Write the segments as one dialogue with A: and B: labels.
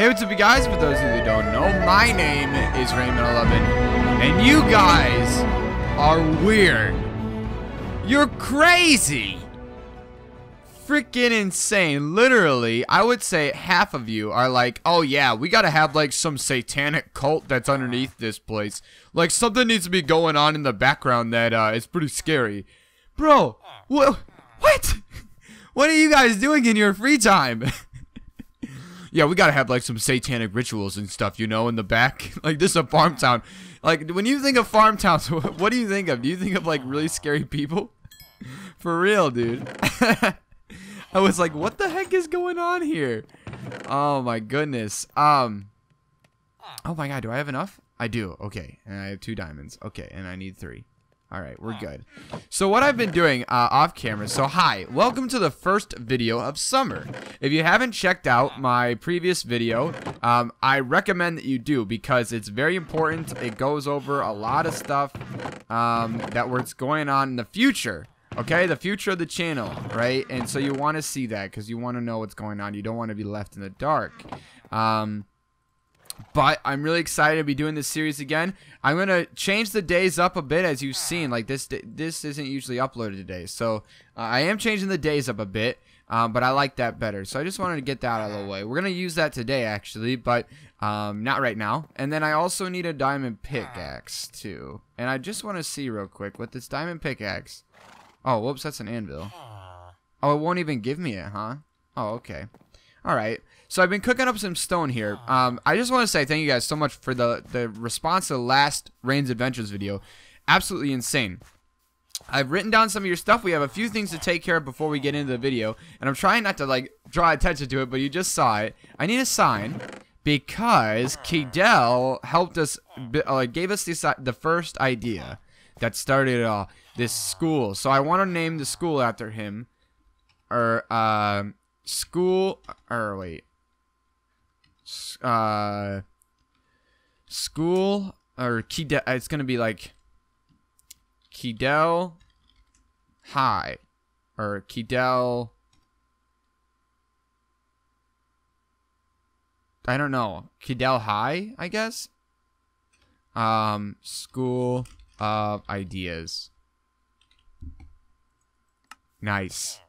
A: Hey, what's up, you guys? For those of you that don't know, my name is Raine11, and you guys are weird. You're crazy. Freaking insane. Literally, I would say half of you are like, oh yeah, we gotta have like some satanic cult that's underneath this place. Like something needs to be going on in the background that is pretty scary. Bro, what? What are you guys doing in your free time? Yeah, we gotta have like some satanic rituals and stuff, you know, in the back. Like, this is a farm town. Like, when you think of farm towns, what do you think of? Do you think of like really scary people? For real, dude. I was like, what the heck is going on here? Oh my goodness. Oh my god, do I have enough? I do. Okay, and I have 2 diamonds. Okay, and I need 3. Alright, we're good. So what I've been doing off camera, so hi, welcome to the first video of summer. If you haven't checked out my previous video, I recommend that you do because it's very important. It goes over a lot of stuff what's going on in the future. Okay, the future of the channel, right? And so you want to see that because you want to know what's going on. You don't want to be left in the dark. But I'm really excited to be doing this series again. I'm going to change the days up a bit, as you've seen. Like, this isn't usually uploaded today. So, I am changing the days up a bit, but I like that better. So, I just wanted to get that out of the way. We're going to use that today, actually, but not right now. And then I also need a diamond pickaxe, too. And I just want to see real quick with this diamond pickaxe. Oh, whoops, that's an anvil. Oh, it won't even give me it, huh? Oh, okay. Alright, so I've been cooking up some stone here. I just want to say thank you guys so much for the response to the last Raine's Adventures video. Absolutely insane. I've written down some of your stuff. We have a few things to take care of before we get into the video. And I'm trying not to, like, draw attention to it, but you just saw it. I need a sign because Kidel helped us, gave us the first idea that started this school. So I want to name the school after him. Or, school, or wait, school, or Kidel, it's gonna be like Kidel High, or Kidel, I don't know, Kidel High, I guess. School of Ideas. Nice.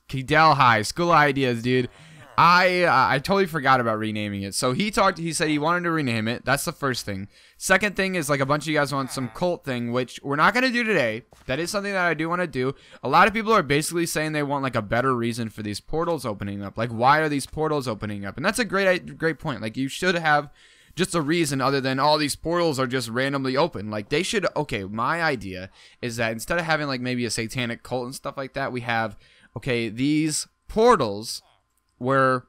A: Kidel High, School of Ideas, dude. I totally forgot about renaming it. So he said he wanted to rename it. That's the first thing. Second thing is, like, a bunch of you guys want some cult thing, which we're not going to do today. That is something that I do want to do. A lot of people are basically saying they want, like, a better reason for these portals opening up. Like, why are these portals opening up? And that's a great point. Like, you should have just a reason other than all these portals are just randomly open. Like, they should, okay, my idea is that instead of having, like, maybe a satanic cult and stuff like that, we have, okay, these portals were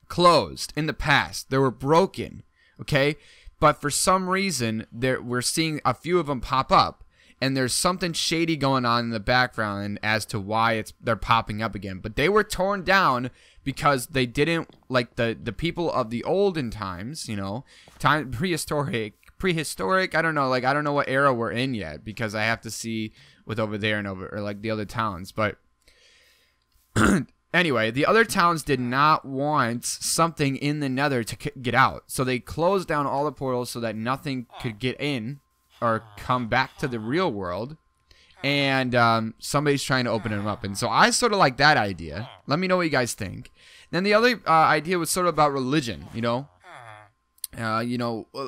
A: closed in the past. They were broken, okay? But for some reason, we're seeing a few of them pop up. And there's something shady going on in the background as to why they're popping up again. But they were torn down because they didn't, like, the people of the olden times, you know, prehistoric, I don't know, like, I don't know what era we're in yet because I have to see with over there and over, or like the other towns, but anyway, the other towns did not want something in the nether to get out. So they closed down all the portals so that nothing could get in or come back to the real world. And somebody's trying to open them up. And so I sort of like that idea. Let me know what you guys think. Then the other idea was sort of about religion, you know.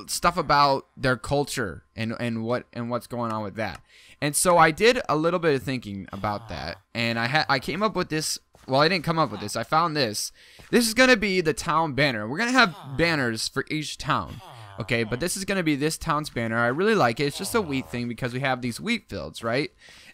A: Stuff about their culture and what's going on with that. And so I did a little bit of thinking about that, and I came up with this. Well, I didn't come up with this. I found this. This is gonna be the town banner. We're gonna have banners for each town, okay? But this is gonna be this town's banner. I really like it. It's just a wheat thing because we have these wheat fields, right?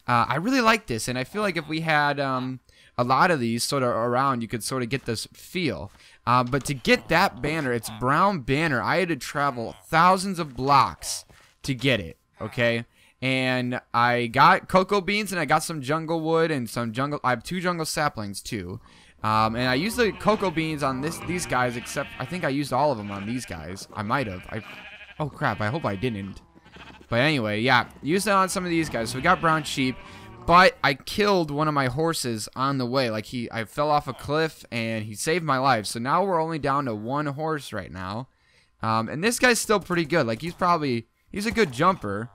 A: I really like this, and I feel like if we had a lot of these sort of around, you could sort of get this feel. But to get that banner, it's brown banner. I had to travel thousands of blocks to get it, okay? And I got cocoa beans and I got some jungle wood and some jungle. I have 2 jungle saplings too. And I used the cocoa beans on these guys, except I think I used all of them on these guys. I might have. Oh crap! I hope I didn't. But anyway, yeah, used it on some of these guys. So we got brown sheep. But I killed one of my horses on the way. Like I fell off a cliff and he saved my life. So now we're only down to one horse right now. And this guy's still pretty good. Like he's a good jumper.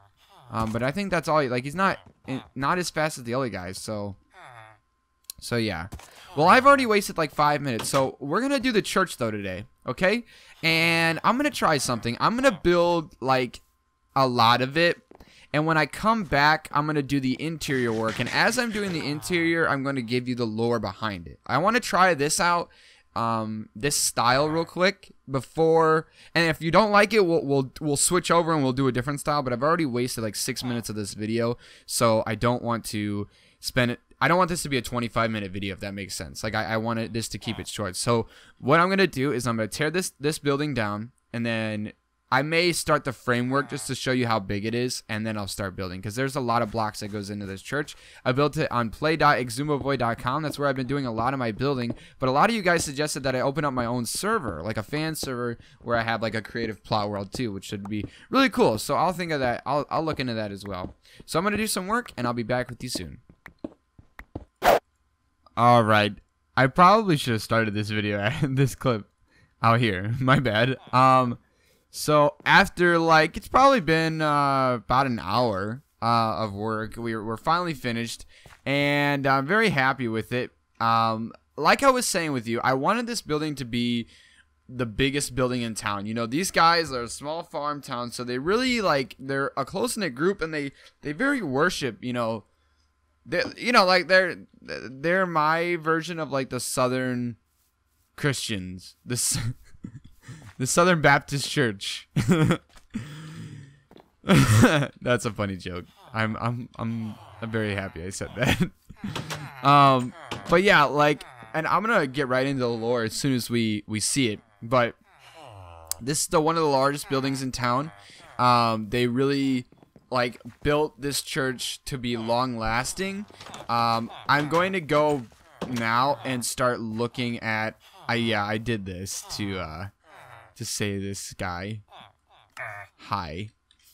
A: But I think that's all. Like he's not as fast as the other guys. So yeah. Well, I've already wasted like 5 minutes. So we're gonna do the church though today, okay? And I'm gonna try something. I'm gonna build like a lot of it. And when I come back, I'm going to do the interior work. And as I'm doing the interior, I'm going to give you the lore behind it. I want to try this out, this style real quick before. And if you don't like it, we'll switch over and we'll do a different style. But I've already wasted like 6 minutes of this video. So I don't want to spend it. I don't want this to be a 25-minute video, if that makes sense. Like I wanted this to keep it short. So what I'm going to do is I'm going to tear this building down. And then I may start the framework just to show you how big it is, and then I'll start building, because there's a lot of blocks that goes into this church. I built it on play.exumaboy.com. That's where I've been doing a lot of my building, but a lot of you guys suggested that I open up my own server, like a fan server, where I have like a creative plot world too, which should be really cool. So I'll think of that. I'll look into that as well. So I'm going to do some work, and I'll be back with you soon. All right. I probably should have started this video, this clip out here. My bad. So after like it's probably been about an hour of work, we're finally finished, and I'm very happy with it. Like I was saying with you, I wanted this building to be the biggest building in town. You know, these guys are a small farm town, so they really they're a close-knit group, and they very worship. You know, they're my version of like the Southern Christians. The Southern Baptist Church. That's a funny joke. I'm very happy I said that. But yeah, and I'm gonna get right into the lore as soon as we see it. But this is one of the largest buildings in town. They really built this church to be long lasting. I'm going to go now and start looking at. I did this to say this guy hi.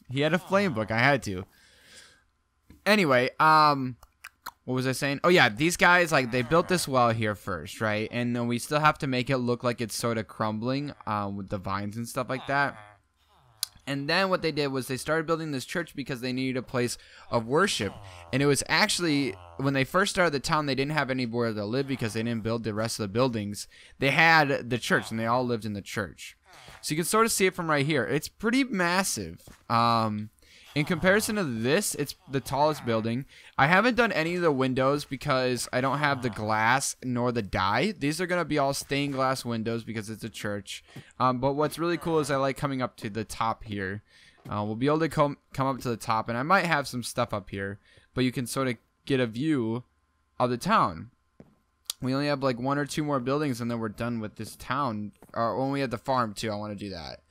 A: He had a flame book. I had to. Anyway, what was I saying? Oh yeah, these guys they built this well here first, right? And then we still have to make it look like it's sort of crumbling with the vines and stuff like that. And then what they did was they started building this church because they needed a place of worship. And it was actually, when they first started the town, they didn't have anywhere to live because they didn't build the rest of the buildings. They had the church, and they all lived in the church. So you can sort of see it from right here. It's pretty massive. In comparison to this, it's the tallest building. I haven't done any of the windows because I don't have the glass nor the dye. These are going to be all stained glass windows because it's a church. But what's really cool is I like coming up to the top here. We'll be able to come up to the top, and I might have some stuff up here, but you can sort of get a view of the town. We only have like 1 or 2 more buildings, and then we're done with this town. Or when we have the farm too, I want to do that.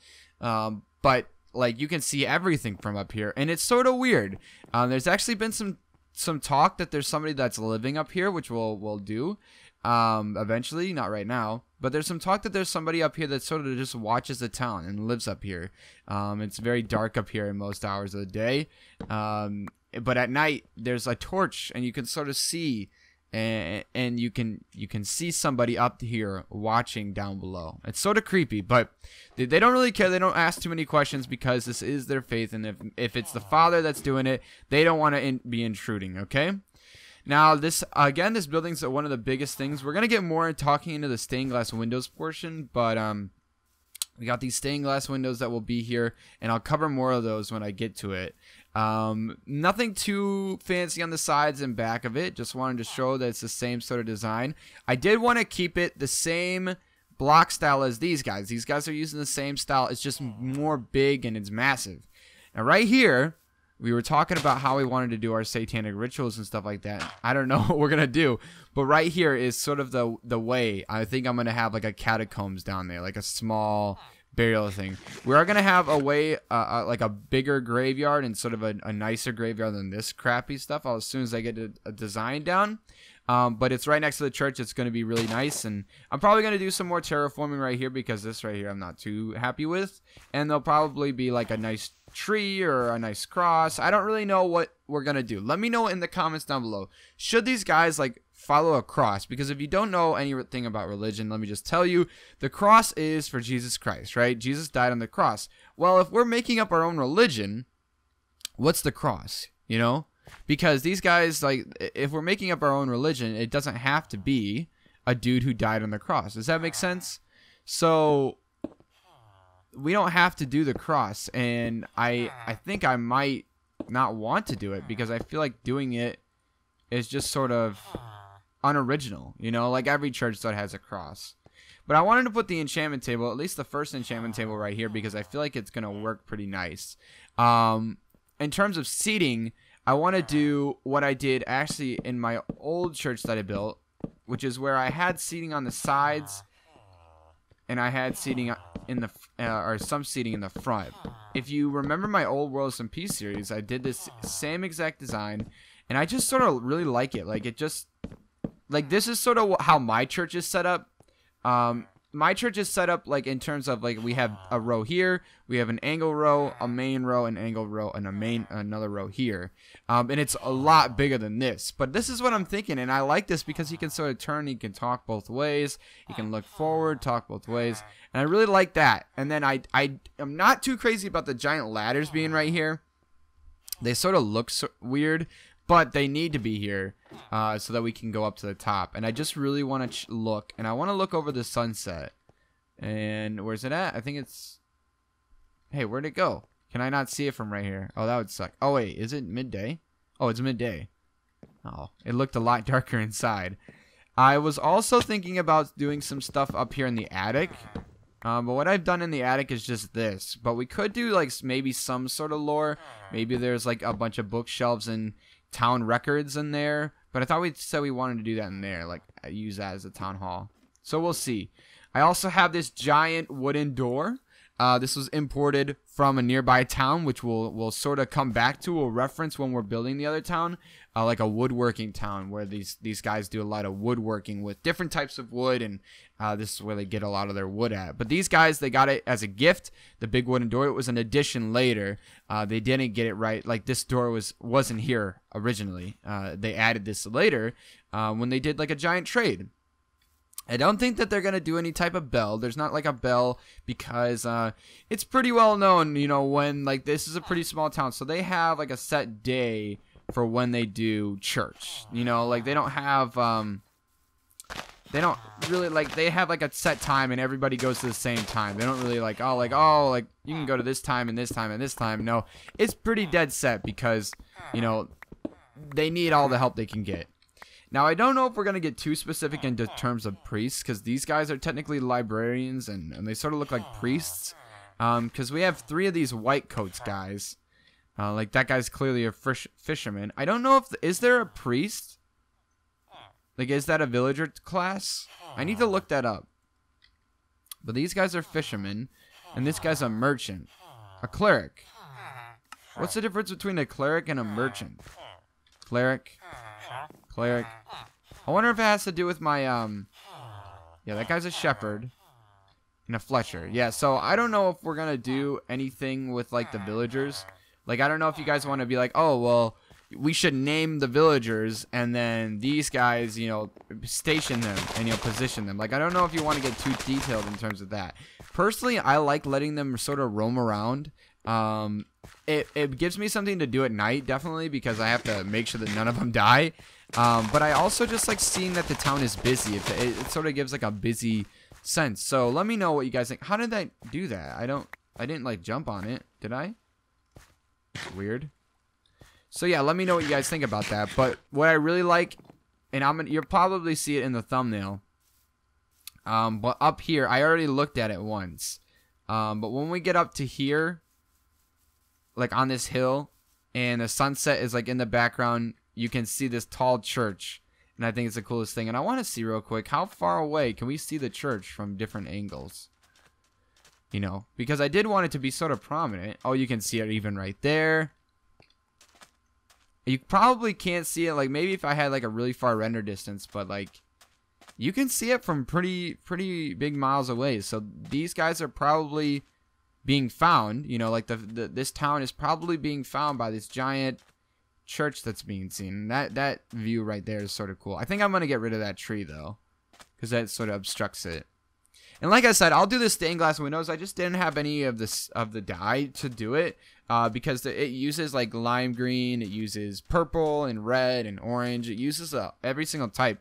A: But you can see everything from up here, and it's sort of weird. There's actually been some talk that there's somebody that's living up here, which we'll do eventually, not right now. But there's some talk that there's somebody up here that sort of just watches the town and lives up here. It's very dark up here in most hours of the day, but at night there's a torch, and you can sort of see. And you can see somebody up here watching down below. It's sort of creepy, but they don't really care. They don't ask too many questions because this is their faith, and if it's the father that's doing it, they don't want to be intruding. Okay. Now this building's one of the biggest things. We're gonna get more talking into the stained glass windows portion, but we got these stained glass windows that will be here, and I'll cover more of those when I get to it. Nothing too fancy on the sides and back of it. Just wanted to show that it's the same sort of design. I did want to keep it the same block style as these guys. These guys are using the same style. It's just more big and it's massive. Now right here, we were talking about how we wanted to do our satanic rituals and stuff like that. I don't know what we're gonna do, but right here is sort of the way. I think I'm gonna have like a catacombs down there, like a small burial thing. We are gonna have a way, like a bigger graveyard and sort of a nicer graveyard than this crappy stuff. As soon as I get a design down, But it's right next to the church. It's going to be really nice. And I'm probably going to do some more terraforming right here because this right here I'm not too happy with. And there'll probably be like a nice tree or a nice cross. I don't really know what we're going to do. Let me know in the comments down below. Should these guys like follow a cross? Because if you don't know anything about religion, let me just tell you, the cross is for Jesus Christ, right? Jesus died on the cross. Well, if we're making up our own religion, what's the cross, you know? Because these guys, like, if we're making up our own religion, it doesn't have to be a dude who died on the cross. Does that make sense? So we don't have to do the cross, and I think I might not want to do it because I feel like doing it is just sort of unoriginal, you know, like every church that has a cross. But I wanted to put the enchantment table, at least the first enchantment table right here, because I feel like it's gonna work pretty nice. In terms of seating, I want to do what I did actually in my old church that I built, which is where I had seating on the sides and I had seating in the or some seating in the front. If you remember my old Worlds and Peace series, I did this same exact design, and I just sort of really like it. Like, it just, like, this is sort of how my church is set up. My church is set up like in terms of like we have a row here, we have an angle row, a main row, an angle row, and another row here, and it's a lot bigger than this. But this is what I'm thinking, and I like this because he can sort of turn, he can talk both ways, he can look forward, talk both ways, and I really like that. And then I am not too crazy about the giant ladders being right here. They sort of look weird, but they need to be here so that we can go up to the top. And I just really want to look, and I want to look over the sunset. And where's it at? I think it's... Hey, where'd it go? Can I not see it from right here? Oh, that would suck. Oh, wait, is it midday? Oh, it's midday. Oh, it looked a lot darker inside. I was also thinking about doing some stuff up here in the attic. But what I've done in the attic is just this. But we could do like maybe some sort of lore. Maybe there's like a bunch of bookshelves and town records in there, but I thought we said we wanted to do that in there, like use that as a town hall. So we'll see. I also have this giant wooden door. This was imported from a nearby town, which we'll sort of come back to. We'll reference when we're building the other town, like a woodworking town where these guys do a lot of woodworking with different types of wood, and this is where they get a lot of their wood at. But these guys, they got it as a gift, the big wooden door. It was an addition later. They didn't get it right. Like, this door wasn't here originally. They added this later when they did like a giant trade. I don't think that they're going to do any type of bell. There's not like a bell because it's pretty well known, you know, when like this is a pretty small town. So they have like a set day for when they do church, you know, like they don't have, they don't really like, they have like a set time and everybody goes to the same time. They don't really like, oh, you can go to this time and this time and this time. No, it's pretty dead set because, you know, they need all the help they can get. Now, I don't know if we're going to get too specific into terms of priests, because these guys are technically librarians, and they sort of look like priests, because we have 3 of these white coats guys. Like, that guy's clearly a fisherman. I don't know if... Is there a priest? Like, is that a villager class? I need to look that up. But these guys are fishermen, and this guy's a merchant. A cleric. What's the difference between a cleric and a merchant? Cleric. Cleric. I wonder if it has to do with my, yeah, that guy's a shepherd. And a Fletcher. Yeah, so I don't know if we're gonna do anything with, like, the villagers. Like, I don't know if you guys want to be like, oh, well, we should name the villagers, and then these guys, you know, station them, and, you know, position them. Like, I don't know if you want to get too detailed in terms of that. Personally, I like letting them sort of roam around. It gives me something to do at night, definitely, because I have to make sure that none of them die. But I also just like seeing that the town is busy. It sort of gives like a busy sense. So let me know what you guys think. How did I do that? I didn't like jump on it, did I? Weird. So yeah, let me know what you guys think about that. But what I really like, and you'll probably see it in the thumbnail. But up here, I already looked at it once. But when we get up to here, like on this hill, and the sunset is like in the background, you can see this tall church, and I think it's the coolest thing. And I want to see real quick, how far away can we see the church from different angles? You know, because I did want it to be sort of prominent. Oh, you can see it even right there. You probably can't see it, like maybe if I had like a really far render distance, but like you can see it from pretty big miles away. So these guys are probably being found, you know, like this town is probably being found by this giant church that's being seen. That view right there is sort of cool. I think I'm gonna get rid of that tree though, because that sort of obstructs it. And like I said, I'll do the stained glass windows. I just didn't have any of the dye to do it because it uses like lime green, it uses purple and red and orange. It uses every single type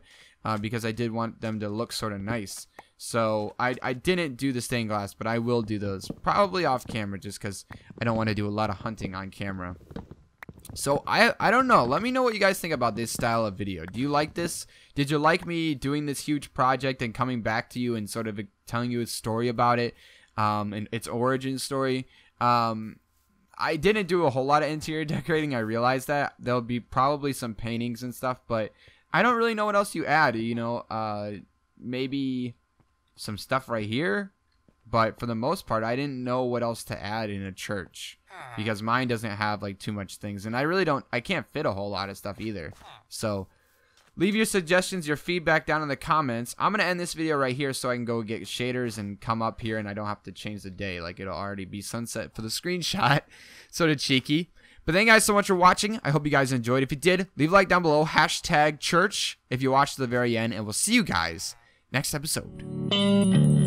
A: because I did want them to look sort of nice. So I didn't do the stained glass, but I will do those probably off camera just because I don't want to do a lot of hunting on camera. So I don't know. Let me know what you guys think about this style of video. Do you like this? Did you like me doing this huge project and coming back to you and sort of telling you a story about it, and its origin story? I didn't do a whole lot of interior decorating. I realized that there'll be probably some paintings and stuff, but I don't really know what else you add. You know, maybe some stuff right here, but for the most part, I didn't know what else to add in a church because mine doesn't have like too much things, and I can't fit a whole lot of stuff either. So leave your suggestions, your feedback down in the comments. I'm gonna end this video right here so I can go get shaders and come up here and I don't have to change the day, like it'll already be sunset for the screenshot. Sort of cheeky. But thank you guys so much for watching. I hope you guys enjoyed. If you did, leave a like down below, #church if you watched to the very end, and we'll see you guys next episode.